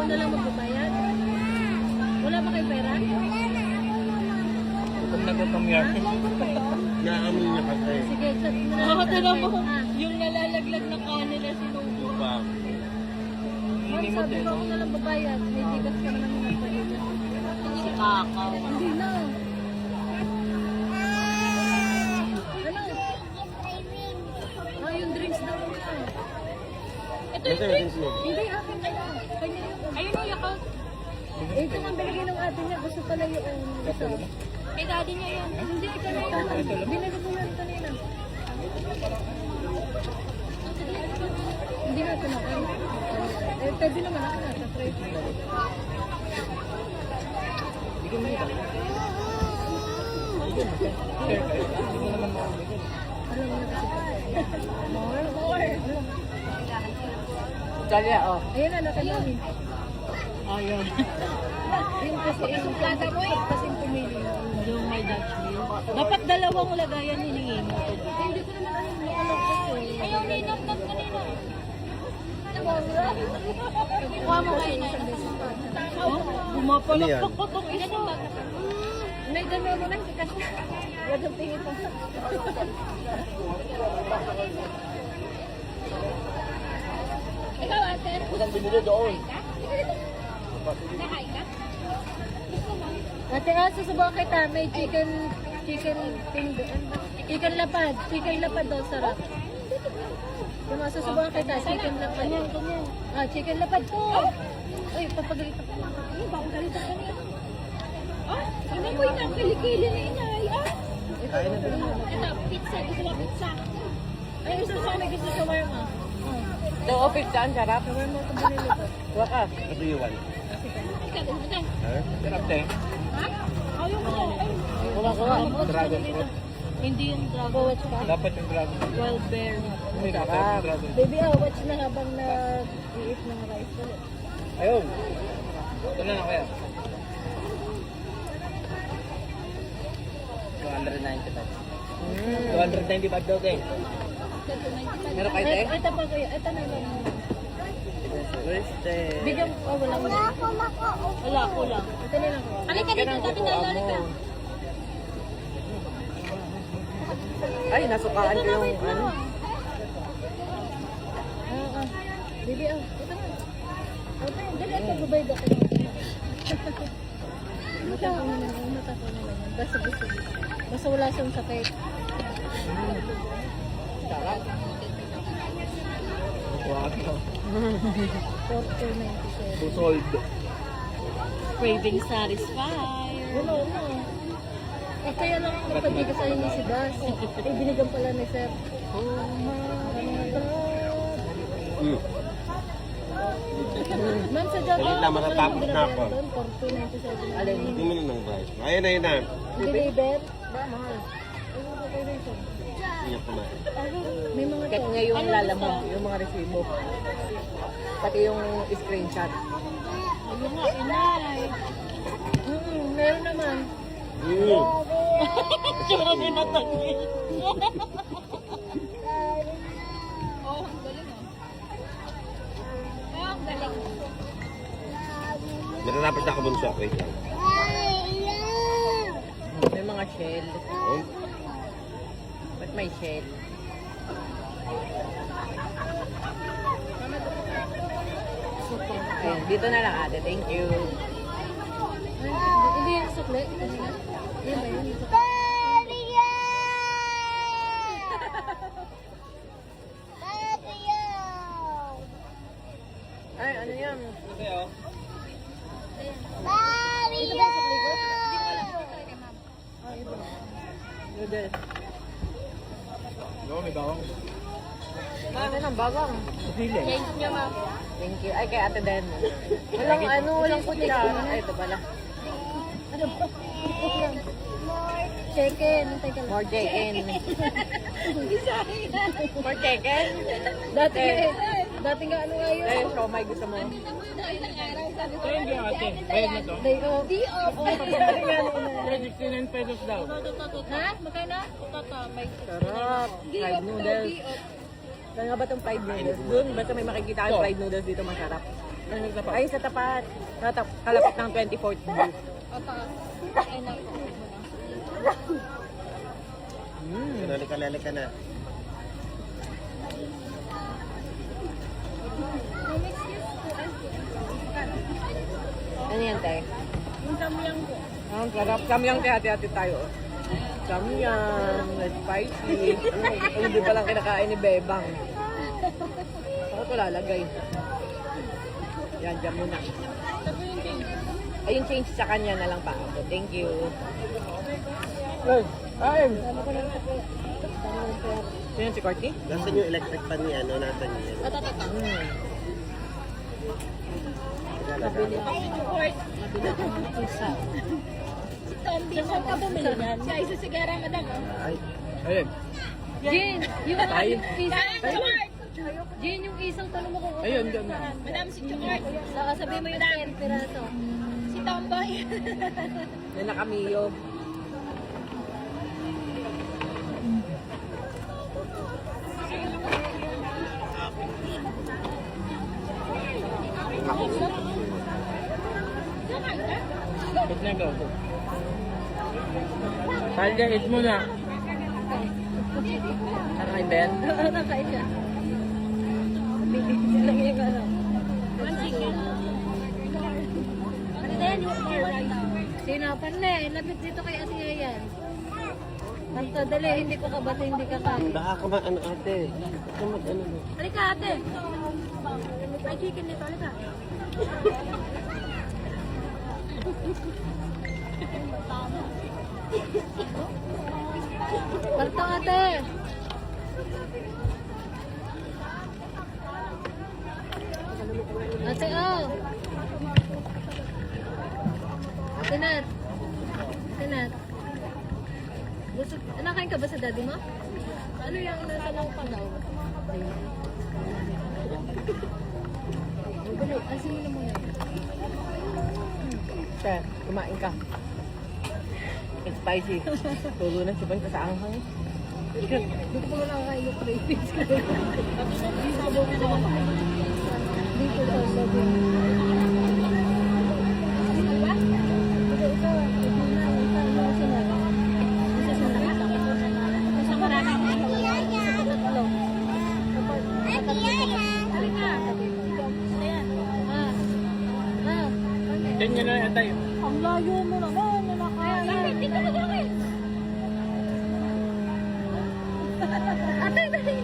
na lang magbabayad. Wala ba kayo pera? Gutom na gutom yan. Naamoy niya kasi. Sige, chat mo na. Oo, tignan mo. Ha? Yung nalalaglag na kanin na sinubo. Diba? Ma'am, Hinimot sabi eh. ko ako na lang babayad. May tigas ka naman yung nagbayad. Si Kakaw. Hindi na. Ano? Ah, yung drinks daw na. Ito Ito yung yung drinks mo. Hindi, akin na lang. Kanya yun. ayun o, yakal. Eh, ito ang binigay ng ate niya. Gusto pala yung ito. Kay daddy niya yan. Hindi, ikaw na yun. Binigay ko yun kanina. Hindi na ito na. Eh, pwede naman ako na sa fridge. Hindi ko makita. Share kayo. Hindi mo naman makakita. Alam mo na kasi. More. Kaya, oh. Ayun na, nakalami. Ayun. Yung kasi, yung plaza mo eh. Kasi pumili na. Yung may Dutch meal. Dapat dalawang lagayan hiningi mo. Hindi ko naman alam yung alam ko. Ayaw, ninap-nap kanina. Kuha mo kayo na isang beses pa. Bumapalak Ano yan? pa itong isa. May gano'n mo lang si Kasi. Huwag ang tingin pa. Ikaw, ate. Isang binili doon. Ate, susubukan kita. May chicken finger. Chicken lapad daw, sarap. Yung mga susubukan kita, chicken lapad. Ah, chicken lapad ko. Ay, papagalit ako. Ay, bakong galit ako kanina. Ah, ano mo yung kilikili na inay? Ah, Kaya na doon. ito, pizza. Gusto mo pizza? Ay, gusto ko may gusto shawarma. Ito, oh, pizza. Ang sarap. Shawarma ito binili ko. Wakas. Ito yung one. Ikaw, ito. Ha? Sarap te. Ha? Ayaw mo. Ay, Kuha. Dragon fruit. hindi yung dragon. Watch pa. Dapat yung dragon fruit. Wild bear. Hindi, dapat yung dragon fruit. Baby, watch na habang nag-iit ng rice ulit. Ayun. Ito na na kaya. 295 daw te. Meron kayo te? Ito pa kuya, ito na lang. Where's te? Bigyan ko, wala mo. Wala ko lang. Ito na lang ko. Halika dito, dati nalala ka. Ay, nasukaan ko yung ano. Baby, ito na. Ito, dali ito, babayad ako. Mata ko na lang, mata ko na lang. Basta gusto. Basta wala siyang sakit. Sarap. Wow. 4,297. Susold. Craving satisfied. Wala na. Eh, kaya lang nagpagigil sa inyo si Bas. Eh, binigyan pala ni Sir. Oh my God. Ma'am, sa job. Wait lang, matatapos na ako. 4,297. Alin? Hindi mo na ng rice. Ayun na, yun na. Deliver. Mahal. Iyak kumain. May mga Kahit to. nga yung lalamog, yung mga resibo. Pati yung screenshot. Ayun nga, inay. Meron naman. Tsura ni Nathaniel. Oh, ang galing ah. Oh, ang galing. Natatapos na ako bunso. Wait lang. May mga shell. Oh, Ba't may shell? Ayun, dito na lang ate. Thank you. Hindi yung sukle. Yan ba yun? Ay, ano yan? Ito ba yung sukle ko? Ito. Noodles. No, may bawang. Ano ng bawang? Thank you, ma'am. Thank you. Ay, kay ate Den. Walang kutsara. Ay, ito pala. Ano ba? Chicken. Teka lang. More chicken. More chicken? Dati nga ano nga yun? Ay, siomay gusto mo. Ito yung ate. Bayad na to. Day off. Day off. Dati nga ano na. 69 pesos daw. Ha? Magkano? Sarap. Fried noodles. Saan nga ba itong fried noodles? Doon, basta may makikita kang fried noodles dito masarap. Ano sa tapat? Ay, sa tapat. Kalapat ng 24th Blue. Ay, naku. Halika na. Ano yan, tay? Yung samyang ko. Ang sarap. Samyang hati-hati tayo. Samyang, spicy. Hindi pa lang kinakain ni Bebang. Ako ito lalagay. Yan, dyan muna. Sabi yung change. Ay, yung change sa kanya na lang pa ako. Thank you. Hey, kain! Sino si Courtney? Nasaan yung electric fan ni ano natin yan? Matatata. Nabili. Support. Si Tombi. Saan ka bumili yan? Si Aiza Sigara, madam. Ay, Ayun. Jin, yung Tayo. isang Jin, yung isang tanong mo kung Ayun, doon. Madam, si Chukart. sabi mo yung 10 piraso. Si Tomboy. May nakamiyo. Ba't na ikaw? Talya, hit mo na. Nakain ba yan? Nakain siya. Bibigyan lang yung ano. One chicken. Ano na yan? Yung sinapan na eh. Lapit dito kay Asiya yan. Basta dali, hindi ko kabata, hindi ka kain. baka ka ba ano ate? Baka mag-ano mo? Halika ate. May chicken dito, halika. Parto ate. Ate oh. Ate Nat. Ate Nat. Gusto, nakain ka ba sa daddy mo? Ano yung natanong pa daw? Asin mo na muna. Kaya, kumain ka. It's spicy. Tulo na si Boy sa anghang. Dito ko lang kain yung crayfish ko. Dito sa sabi. Ganyan na yan tayo. Ang layo mo naman, nalakayan. Dito ka gawin. Ate, dali.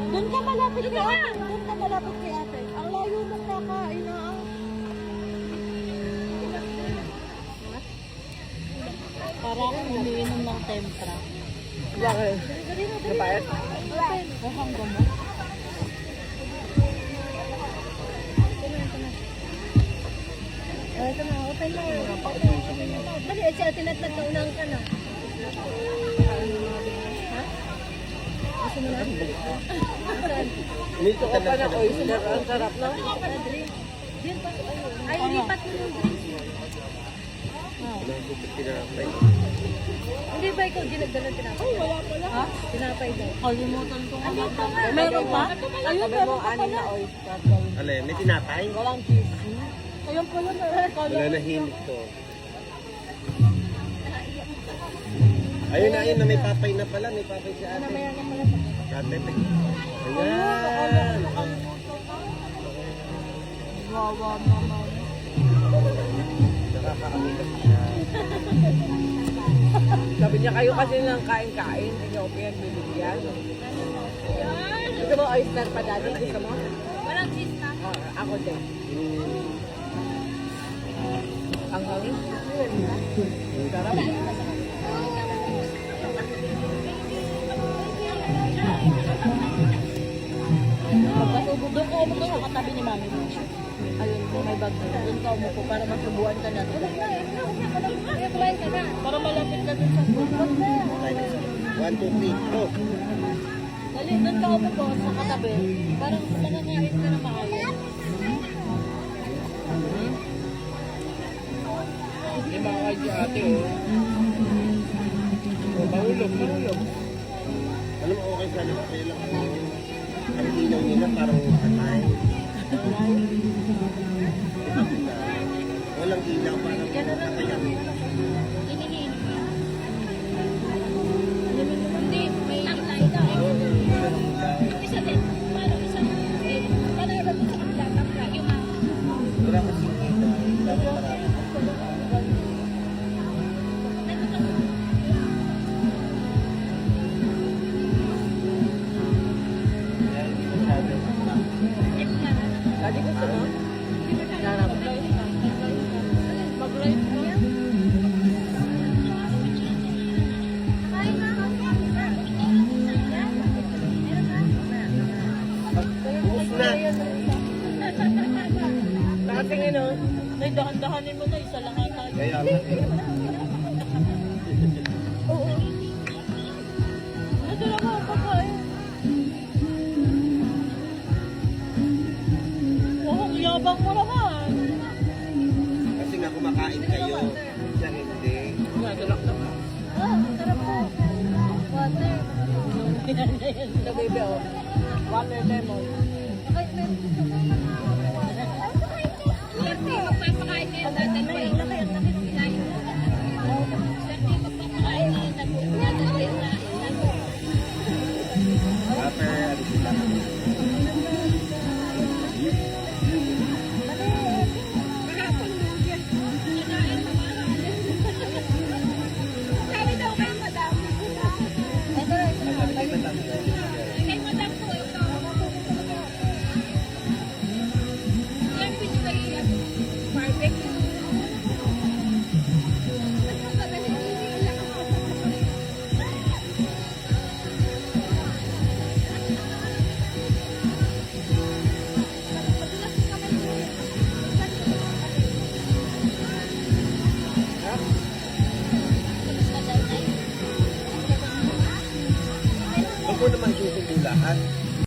Doon ka malapit kay ate. Doon ka malapit kay ate. Ang layo mong nakain na. Para akong umiinom ng tempra. Bakit? Napayat? Mahang mo. Ito na, open na. Dali, si ate Nat nagkaunang ka na. Ha? Gusto mo na? Saan? Nito Oo pa na oyster. Ang sarap na. Diyan pa. Ay, lipat mo yung drinks mo. Tinapay. Hindi ba ikaw ginagdala ng tinapay? Ay, wala pala. Ha? Tinapay daw. Kalimutan ko nga. Andito nga. Meron pa? Ayun, Sabi mo, anin na oyster. Ale, may tinapay? Walang cheese. Ayun pala meron. Wala na hilig to. Ayun na, may papay na pala. May papay si ate. Mamaya na pala. Ate, ayan. Wawa naman. Nakakaamigas siya. Sabi niya kayo kasi nang kain-kain. Hindi niyo ako pinagbibigyan. Gusto mo oyster pa dati? Gusto mo? Walang cheese na. Ako din. Ang hangin. Sarap. Pagkasubo doon ko umupo sa katabi ni mami mo. Ayun, may bag doon. Doon ka umupo para masubuan ka na. Kumain ka na. Para malapit ka doon sa food. 1, 2, 3, go. Dali, doon ka umupo sa katabi. Parang nakakain ka na maayos. Hindi makakain si ate, oh. Mahulog. Alam mo, okay sa lang. Ang ilaw nila parang patay. Nakating ano, Nay, dahan-dahanin mo na, isa lang ata. Kaya nga eh. Oo. Nadala mo ang pagkain. Oo, ang yabang mo naman. Kasi nga kumakain kayo. Siya hindi. nadalak na pa. Ah, sarap po. Water. Sa baby, oh. Water lemon. Swerte, magpapakain kayo dadal kayo. Swerte, magpapakain kayo dadal kayo na. After, ano sila? Sabi daw kayo, madam. Kay madam po ito. Yan pinagay barbecue. Huwag mo naman susubulahan.